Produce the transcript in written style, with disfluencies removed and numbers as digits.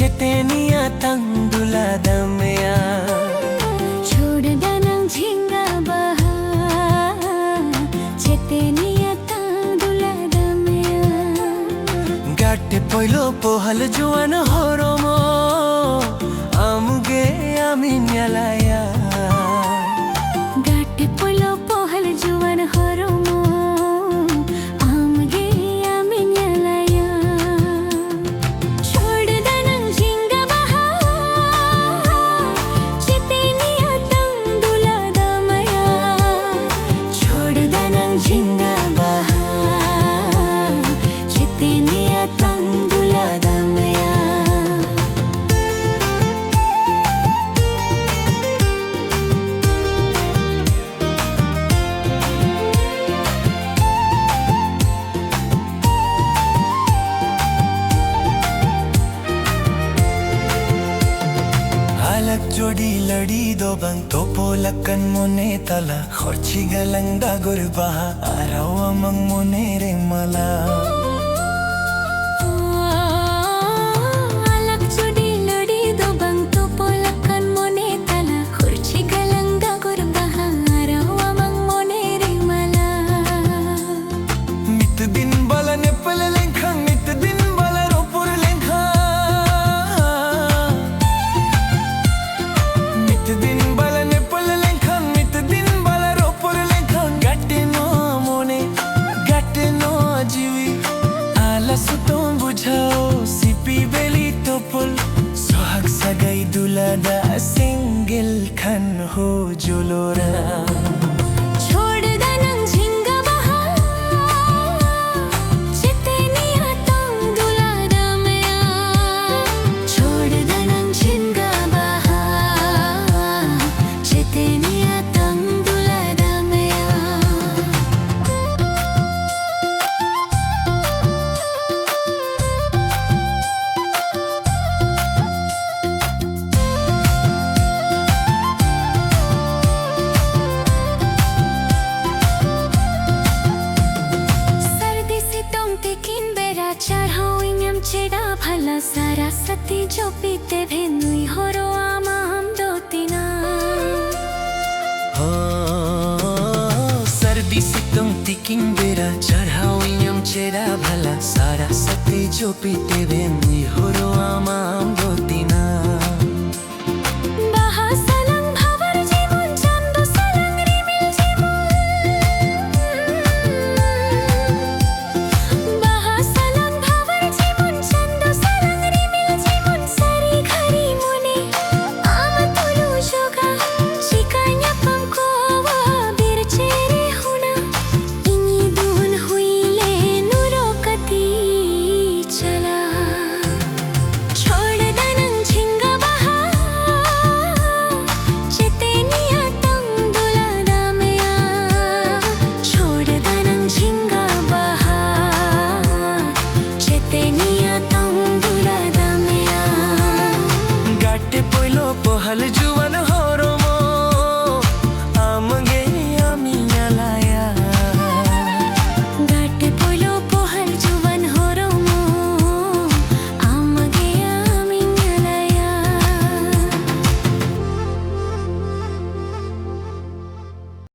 Cheteniya tangdula damya छोड़ danang jhinga baha Cheteniya tangdula damya Gatte poilo pohal juan horomo Amuge amin yalaya Gatte poilo pohal juan horomo Amuge amin yalaya छोड़ danang jhinga baha Cheteniya tangdula damya छोड़ danang jhinga baha Cheteniya tangdula damya Alak jodi ladi do bang topo lakan mone tala khorchi galanga gurbaha arawa mang mone re mala Alak jodi ladi do bang topo lakan mone tala khurchi galanga gurbaha arawa mang mone re mala mit din bala nepal lenkha mit din bala ropur lenkha mit din bala nepal lenkha mit din bala ropur lenkha gatte no mone gatte no jivi ala sutom bujhao sipi beli topol sohag sagai dulada single khan ho julora छोड़ danang jhinga baha Cheteniya tangdula damya छोड़ danang jhinga baha Cheteniya tangdula damya सर्दी से तुम टिकिन बेरा चढ़ाऊं चेड़ा भला सारा सती जो पीते भेनुई होरो आमा हम दो तीना सर्दी से तुम तिकिंग बेरा चढ़ाओ यम चेरा भला सारा सती जो पीते वे मुई